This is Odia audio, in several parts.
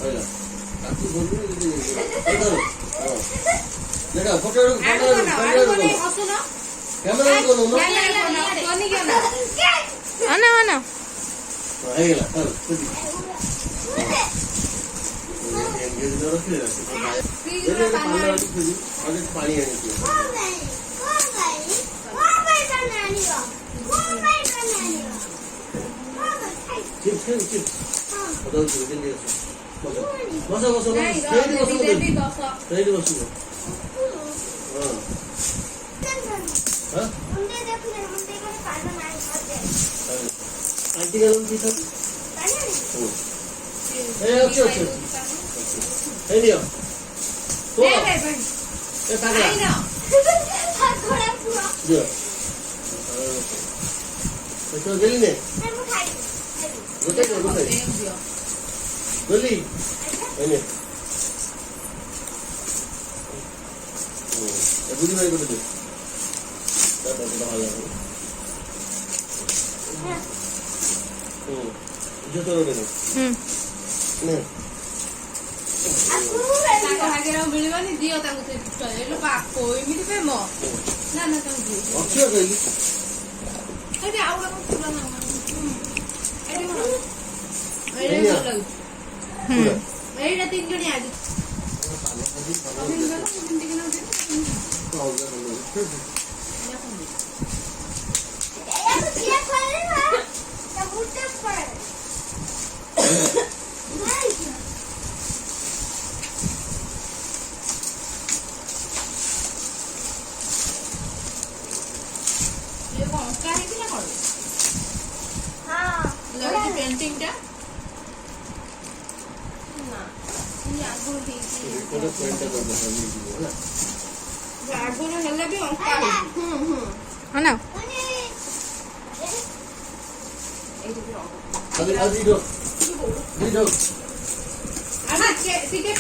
କହିଲା ତାକୁ ଧରିକି ଦେଖା ଫଟୋ କ୍ୟାମେରା अना अना ହେଇଗଲା ପାଣି ଆଣିଛି ବସ ବସ ସେଇଠି ବସିବ आंटी का रूम ठीक है ए ओके ओके ए लियो तो ए पागला दियो तो गेली ने गोटे गोली एने ए बुझी भाई गोटे दे तो भाला जो तो रोने ने ताको हागेरा मिलवानी दियो ताको से चलो पाको एमिति पे म ना ना ताको दियो अच्छी हो गई अरे आउला को पूरा ना अरे एटा तीन जणी आदि पेंटिंग टा ना ये आगु देखी कोन पेंट कर दे ना आगु हेले भी अंका अना अभी दो अना सीके पीरे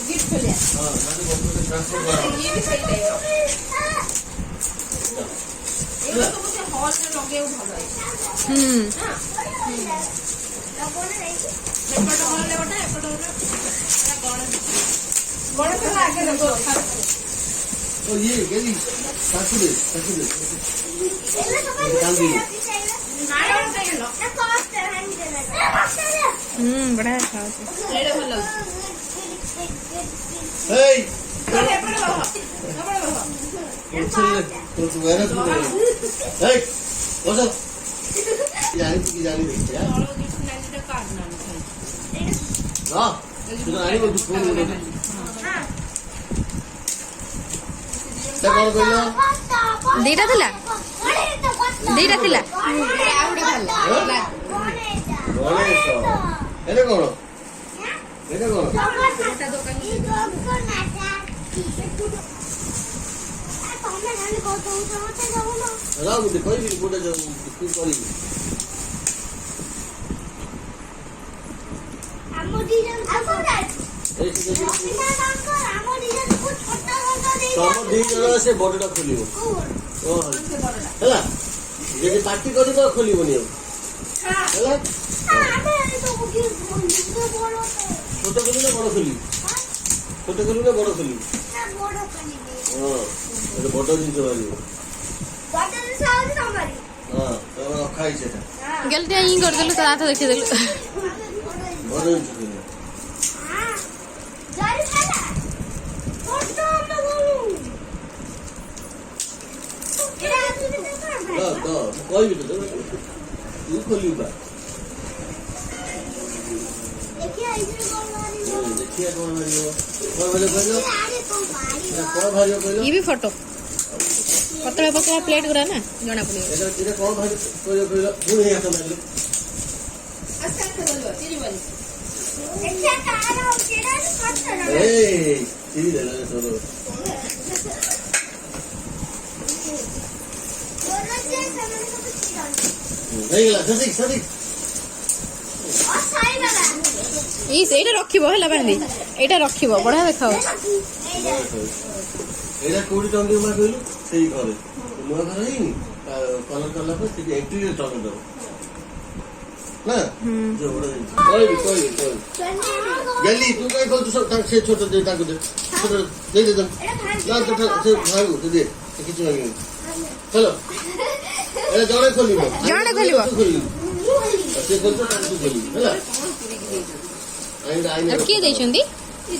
गिफ्ट लिया हां मैंने बॉक्स में ट्रांसफर करा ये भी सही है ये तो मुझे हॉल में लगे वो भलो है हां एपट हॉल ले बटा एपट गणेश गणेश आगे देखो तो ये गेली सासू दे कांदी नारायण का ये लो बढ़िया खाओ एड़े भलो ए एपट बहो चल तो वेरा तू ए बस जानी की जानी देख यार और गिफ्ट नहीं तो कार्ड ना हां तू आनी को फोन कर दे हां से कौन कहलो दीटा थिला आउडे भलो गणेश एने कौन एने कौन एटा दुकान राव मुझे कोई भी बोले जो तू करी तम दी जण से बडटा खोलिबो ओ हला जे पार्टी करी तो खोलिबोनी हला छोट खोली ना बड़ खोली छोट खोली ना बड़ खोली हां ये बड़ जिंस वाली हां तो रखा है सेटा गलती यही कर देलु तो हाथ देखि देलु बड़ जिंस खोली तो कोई भी तो तू खोली बा देखिए कौन भारियो कौन भारियो कहलो ये भी फोटो पतला पतला प्लेट करा ना जना पड़े एटा कौन भारियो कहलो तू नहीं आता मैं अच्छा बोलो तेरी वाली ए तेरी दे ले तो नहीं ला सदी सदी ई सेटा रखिबो हला बांधी एटा रखिबो बढ़िया देखाओ एटा कोडी टंगी मा कहलु सेही करे नुआ घर ही कलर करला पर से इंटीरियर टंगी दो ना जो बड़ा कोई गली तू काय बोलतो सब ताक से छोटा दे ताक दे छोटा दे दे दम ना तो से भाग तो दे किछ नहीं चलो ए जड़े खोली जड़े खोलिबो से बोलतो ताक तू खोली हैला आई अब किए दैछंदी ଏ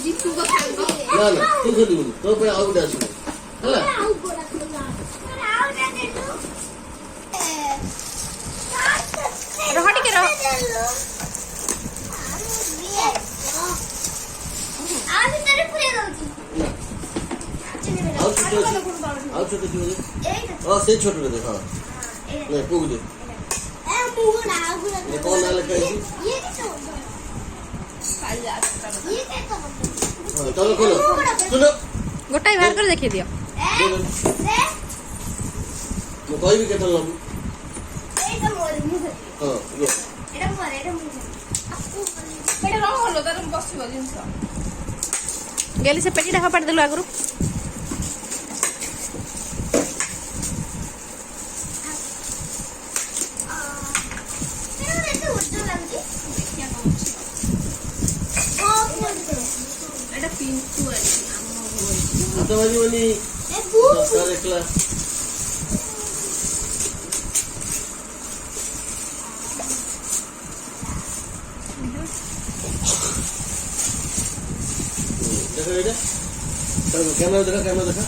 ଜିତୁଙ୍କ ସାଙ୍ଗ ना ना तू खोली तो पे आउ दे आसी हैला रह टिके रह आउ छोटे क्यों दे हां से छोटे दे हां नहीं पुग दे ये कौन नाल के हां चलो खोलो सुनो गोटाई बाहर कर देखि दियो मैं कोई भी केतल लाबू हां लो ଏଇଟା ରହଲୋ ତାର ବସିବ ଜିନିଷ गेली से पेटी ढाका पड़ देलो आगरू ଏଇଟା ପିଣ୍ଟୁ ଅଛି ଆମ आता वाली वाली सरकार एकला देखो बेटा चलो कैमरा देखा कैमरा बैठी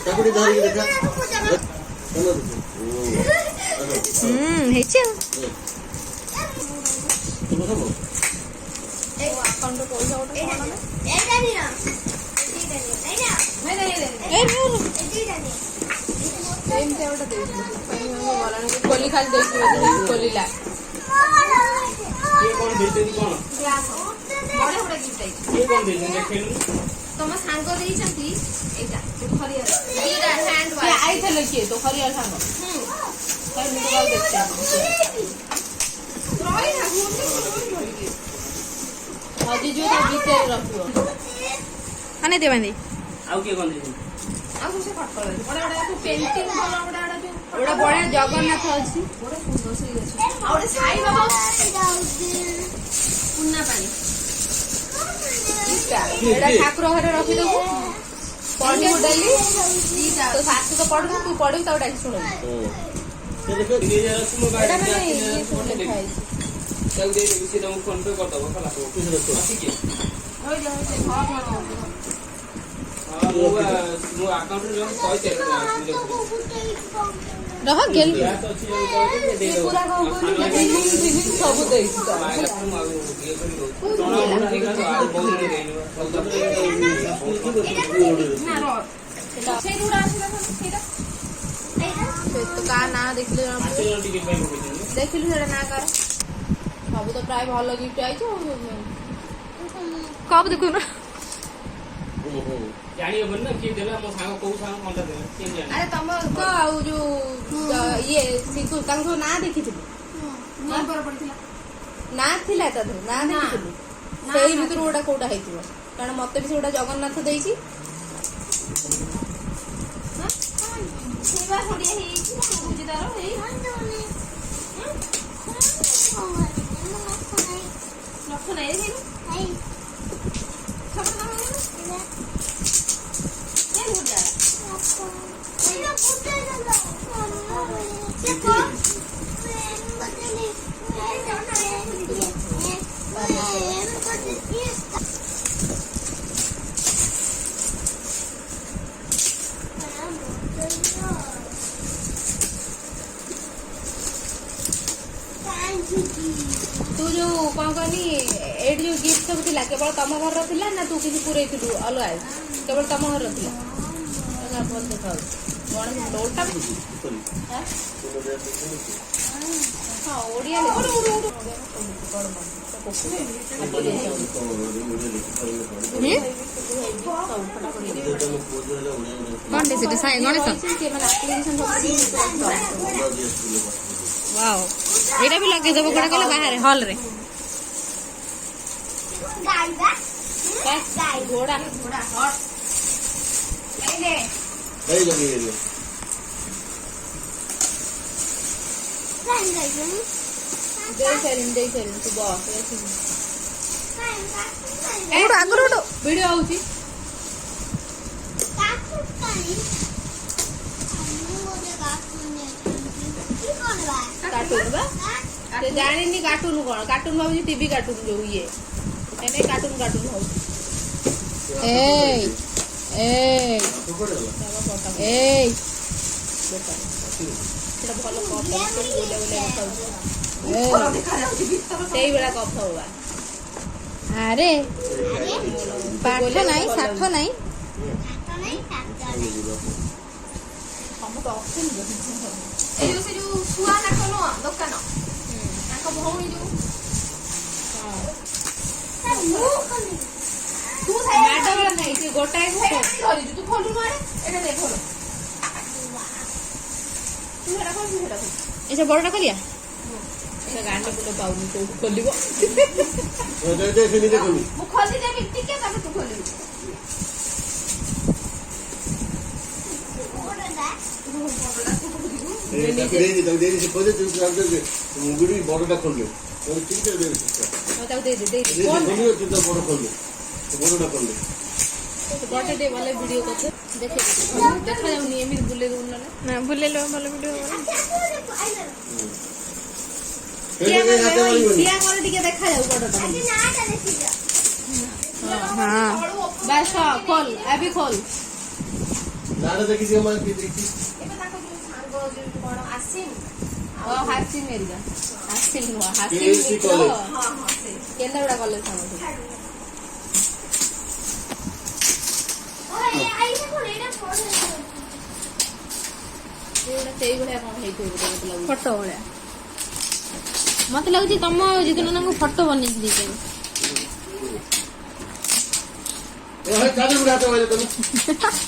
ताकड़ी धारी के देखा कैमरा देखो हेचे तुम खाबो ଆକାଉଣ୍ଟ ପଇସା ଗୋଟେ କଣ ନା ए नो ଏମିତି ଗୋଟେ ଦେଇଥିଲି ଗଲାଣି କୋଲି ଖାଲି ଦେଇଥିଲି କୋଲିଲା ये कौन देते कौन ଗ୍ଲାସ ବଢିଆ ବଢିଆ ଗିଫ୍ଟ ଆଇଛି ये कौन देते देखिलु ତମ ସାଙ୍ଗ ଦେଇଛନ୍ତି ଏଇଟା ଖରିଆର ଦିଟା ହ୍ୟାଣ୍ଡ ୱାଚ୍ ଆଇଥିଲେ କିଏ ତ ଖରିଆର ସାଙ୍ଗ କାଇଁ ମୁଁ ତ ଦେଖିଛି ହଜି ଯୋଉ ତା ଭିତରେ ରଖିବ आने दे बंदी आउ के कौन देते ଆଉ ସେ ଫଟୋ ଅଛି ବଢିଆ ବଢିଆ ତୁ ପେଣ୍ଟିଂ କର ବଢିଆ ବଢିଆ ଯୋଉ ଗୋଟେ ବଢିଆ ଜଗନ୍ନାଥ ଅଛି ଗୋଟେ ସୁନ୍ଦର ସେଇ ଅଛି ଆଉ ଗୋଟେ ସାଇ ବାବା ପୁନା ପାଣି ଏଇଟା ଠାକୁର ଘରେ ରଖିଦବୁ ପଢିବୁ ଡେଲି ତୋ ଶାଶୁ ତ ପଢୁଛୁ ତୁ ପଢିବୁ ତାକୁ ଡାକି ଶୁଣିବୁ ये देखो ये जरा सुनो ଏଇଟା गाड़ी ମାନେ ଇଏ ସବୁ ଲେଖା ହେଇଛି चल दे इसे तुम फोन पे कर दो खला तो किस देखो ठीक है ହଇ ଯା हां मो अकाउंट रे कहते रह गेल या तो अच्छी जगह दे दो ପୁରା କଣ କହିଲୁ ସବୁ ଦେଇଛି ତ ନା ର ସେଇ ଗୁଡା ଆସିଲା ସେଇଟା तो का ना देखले देखिलु सेटा ना कर सब तो प्राय भल गिफ्ट आई छो कब देखु ना जानी हो ना कि देला मो सांग को सांग कोनटा देला के जानी अरे तुम को आउ जो ये सिकु तांको ना देखिथिलु ना पर पड़थिला ना थिला त ना देखिथिलु सेई भितर ओडा कोडा हेतिबो कारण मते भी सेडा जगन्नाथ देइछि सेवा थोड़ी है बुझदार है लक्ष्य नहीं है नहीं सब ना ये बुझा ये बुझा तू जो कौन कहनी एट जो गिफ्ट सब थिला केवल तम घर थिला ना तू किसी पूरे थिलु अलगा केवल तम घर थिला अलगा बोल देखा कोन लोटा हां ओडिया ले कौन दे से साई गणेश वाओ एटा भी लगे देबो कोडा कहले बाहर हॉल रे घोड़ा घोड़ा हट ले नहीं लगी ये ଦେଇ ସାରିନି ତୁ ବସ ଉଠୁ ଆଗରୁ ଉଠୁ। ଭିଡିଓ ହଉଛି କାର୍ଟୁନ ବା ସେ ଜାଣିନି କାର୍ଟୁନ କଣ କାର୍ଟୁନ ଭାବୁଛି ଟିଭି କାର୍ଟୁନ ଯୋଉ ଇଏ ଏନେ କାର୍ଟୁନ ହଉଛି ଏଇ ଏଇ ଏଇ ସେଟା ଭଲ ସେଇଭଳିଆ କଥା ହବା ଆରେ ପାଠ ନାହିଁ ଷାଠ ନାହିଁ। ଏଇ ଯୋଉ ସେ ଯୋଉ ଛୁଆ ନାକ ନୁହଁ ଦୋକାନ ତାଙ୍କ ଭଉଣୀ ଯୋଉ ତୁ ମାଡ ବେଳ ନାହିଁ ସେ ଗୋଟାଏ ଧରିଛୁ ତୁ ଖୋଲୁନୁ ଆଡେ ଏଇଟା ନେ ଖୋଲ ତୁ ସେଟା ଖୋଲ ସେଟା ଖୋଲ ଏଇଟା ବଡଟା କରିଆ। ଗାଣ୍ଡ ଫୁଲ ପାଉନି କୋଉଠୁ ଖୋଲିବ ମୁଁ ଖୋଲି ଦେବି ଟିକେ ତାପରେ ତୁ ଖୋଲିବୁ ମୁଗୁଡ଼ି ବଡ଼ଟା ଖୋଲିଲେ ଠିକ ତାକୁ ଦେଇଦେ ବଡ଼ ଖୋଲିଲେ ବଡ଼ଟା ଖୋଲିଲେ ଗୋଟେ ଟିକେ ଭଲ ଭିଡିଓ କରିছে ଦେଖାଯାଉନି ଏମିତି ବୁଲେଇ ଦଉନ ନା ବୁଲେଇଲେ ଭଲ ଭିଡ଼ିଓ ହବ। ଠିଆ କରି ଟିକେ ଦେଖାଯାଉ ବଡଟା ହଁ ବାସ ଖୋଲ ଏବେ ଖୋଲ ନାଟା ଦେଖିଛି ମାନେ କି ଦେଖି ଏବେ ତାଙ୍କ ଯୋଉ ସାଙ୍ଗ ଯୋଉ କଣ ଆସିନି ହାସିନ ଏରିକା ହାସିନ ନୁହଁ KFC କଲେଜ। ହଁ ସେ କେନ୍ଦ୍ରାପଡ଼ା କଲେଜ ସାଙ୍ଗ ସେଇଭଳିଆ କଣ ହେଇଥିବ ବୋଧେ ମତେ ଲାଗୁଛି ଫଟୋ ଭଳିଆ ମତେ ଲାଗୁଛି ତମ ଜିତୁନଙ୍କୁ ଫଟୋ ବନେଇକି ଦେଇଛନ୍ତି।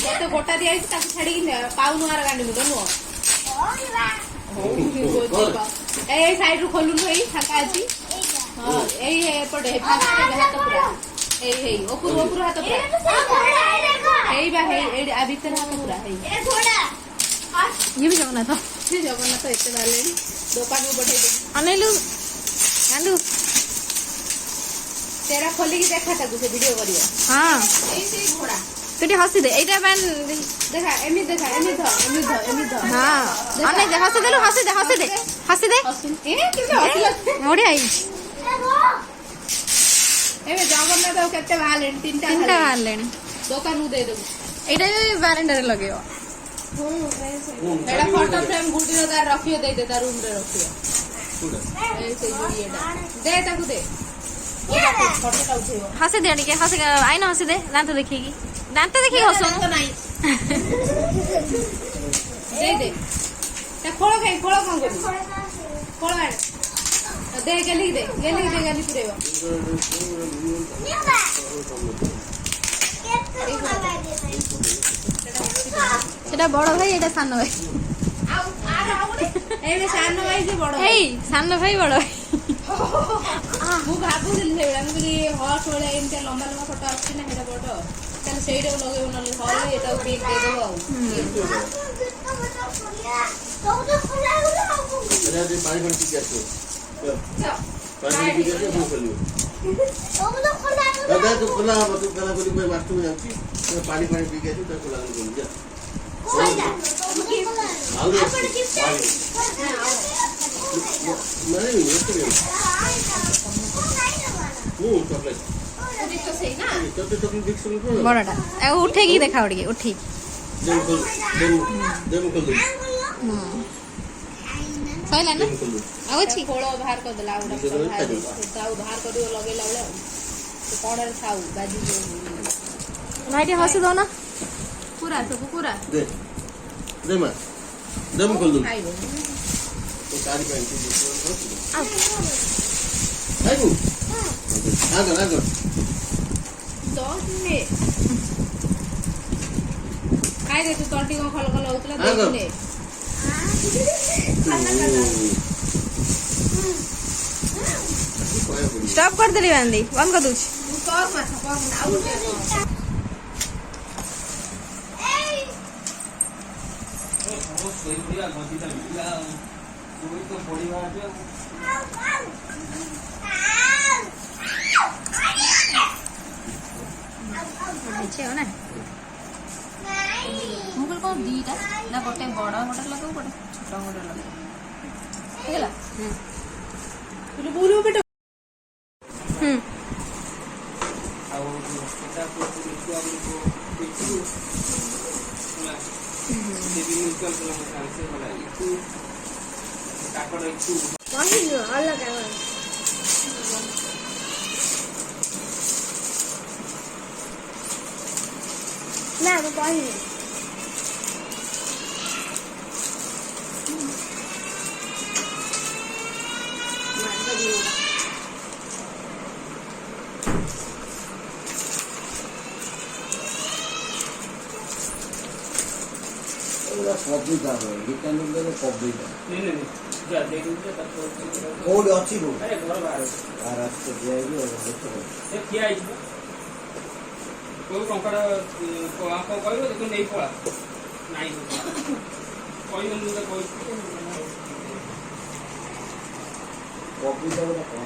କେତେ ଗୋଟା ଦିଆହେଇଛି ତାକୁ ଛାଡିକି ପାଉନୁ ଆର ଗାଣ୍ଡି ମୁଣ୍ଡ ନୁହଁ ଏଇ ସାଇଡ ରୁ ଖୋଲୁନୁ ଏଇ ଫାଙ୍କା ଅଛି ହଁ ଏଇ ଏପଟେ ହାତ ପୁରା ଏଇ ଉପରୁ ହାତ ପୁରା ଏଇ ବା ଏଇ ଆ ଭିତରେ ହାତ ପୁରା ହେଇ ଇଏ ବି ଜଗନ୍ନାଥ ଜଗନ୍ନାଥ ଏତେ ବାହାରିଲେଣି ଦୋକାନକୁ ପଠେଇଦେବି ଅନେଇଲୁ ଗାଣ୍ଡୁ ସେଟା ଖୋଲିକି ଦେଖା ତାକୁ ସେ ଭିଡିଓ କରିବ ହଁ ଏଇ ସେଇ ଘୋଡା ତୁ ଟିକେ ହସି ଦେ ଏଇଟା ପାଇଁ ଦେଖା ଏମିତି ଧର ହଁ ଅନେଇ ଦେ ହସି ଦେଲୁ ହସି ଦେ ବଢିଆ ହେଇଛି। ଏବେ ଜଗନ୍ନାଥ କେତେ ବାହାରିଲେଣି ତିନିଟା ବାହାରିଲେଣି ଦୋକାନକୁ ଦେଇଦେବୁ ଏଇଟା ବି ବାରେଣ୍ଡାରେ ଲଗେଇବ। ଏଇଟା ଫଟୋ ଫ୍ରେମ ଗୁଟିର ତାର ରଖିବ ଦେଇଦେ ତା ରୁମ ରେ ରଖିବ ଏଇ ସେଇ ଯୋଉ ଇଏଟା ଦେ ତାକୁ ଦେ ଫଟୋଟା ଉଠେଇବ ହସି ଦେ ଟିକେ ଆଇନ ହସି ଦେ ଦାନ୍ତ ଦେଖିକି ହସୁନୁ ନାହିଁ ଦେଇଦେ ତା ଖୋଳ କଣ କରିବୁ ଖୋଳ ଆଣେ ଦେ ଗେଲିକି ଦେ ଗାଲି ପୁରେଇବ ସେଟା ବଡ ଭାଇ ଏଇଟା ସାନ ଭାଇ ଏବେ ସାନ ଭାଇ ସେ ବଡ ଏଇ ସାନ ଭାଇ ବଡ ଭାଇ ମୁଁ ଭାବୁଥିଲି ସେଇଭଳିଆ ମୁଁ କହିଲି ହଟ୍ ଭଳିଆ ଏମିତିଆ ଲମ୍ବା ଫଟୋ ଆସୁଛି ନା ସେଇଟା ବଡ ତାହେଲେ ସେଇଟାକୁ ଲଗେଇବ ନହେଲେ ହଲ୍ ଏଟାକୁ ପିକ୍ ଦେଇଦେବ ଆଉ ପାଣି ପାଣି ଟିକେ ଆସିବ ପାଣି ଟିକେ ଆସିବ ଖୋଲିବ ଦାଦା ତୁ ଖୋଲା ହବ ତୁ ଖୋଲା କରି ବାଥରୁମ ଯାଉଛି ପାଣି ପିଇକି ଆସିବ ତାକୁ ଖୋଲା କରି ଯା ବଡଟା ଆଉ ଉଠେଇକି ଦେଖାଅ ଟିକେ ଉଠେଇକି ସଇଲା ନା ଆଉ ଅଛି ଖୋଳ ବାହାର କରିଦେଲା ଆଉ ବାହାର କରିବ ଲଗେଇଲା ବେଳେ ଆଉ କଣରେ ଥାଉ ବାଜି ଭାଇ ଟିକେ ହସି ଦଉନା ପୁରା ସବୁ ପୁରା ଦେ ମା ଦେ ମୁଁ ଖୋଲି ଖାଇବ ଖାଇବୁ ଆଗ 10 ମିନିଟ୍ ଖାଇଦେ ତୁ ତଣ୍ଟି କଣ ଖଲ ହଉଥିଲା ଦେଖିନେ स्टॉप कर दे बांधी बंद कर दूची তুই তো পরিবার আছে ହେଇଛି ଆଉ ନା ମୁଁ କହିଲି କ'ଣ ଦିଟା ନା ଗୋଟେ ବଡ଼ ଗୋଟେ ଲଗାଉ ଗୋଟେ ଛୋଟ ଗୋଟେ ଲଗାଉ ହେଇଗଲା ହୁଁ ଆଉ ସେଟା ପୁଅକୁ ଛୁଆକୁ ଦେଖିବୁ ହେଲା ସେ ବି ମ୍ୟୁଚୁଆଲ କଲା ମୋ ସାଙ୍ଗେ ସେ ଗଲା ଇକୁ କାକଡ଼ ଇକୁ କହିଲୁ ଅଲଗା ନା ମୁଁ କହିନି କବିତା ଗୀତାଞ୍ଜଳି କବିତା ନେ ନେ ଯା ଦେଇ ଦଉଛେ ତାକୁ କୋଉଠି ଅଛି କୋଉଠି ଆରେ ଘର ବାହାରେ ବାହାର ଆସିତେ ଦିଆହେଇକି ସେ ଠିଆ ହେଇଯିବ କୋଉ ଟଙ୍କାଟା କଣ କହିବ ଦେଖୁ ନେଇ ପଳା ନାଇଁ କହିବ ମୁଁ ତ କହିଛି କବିତା ଗୋଟେ କଣ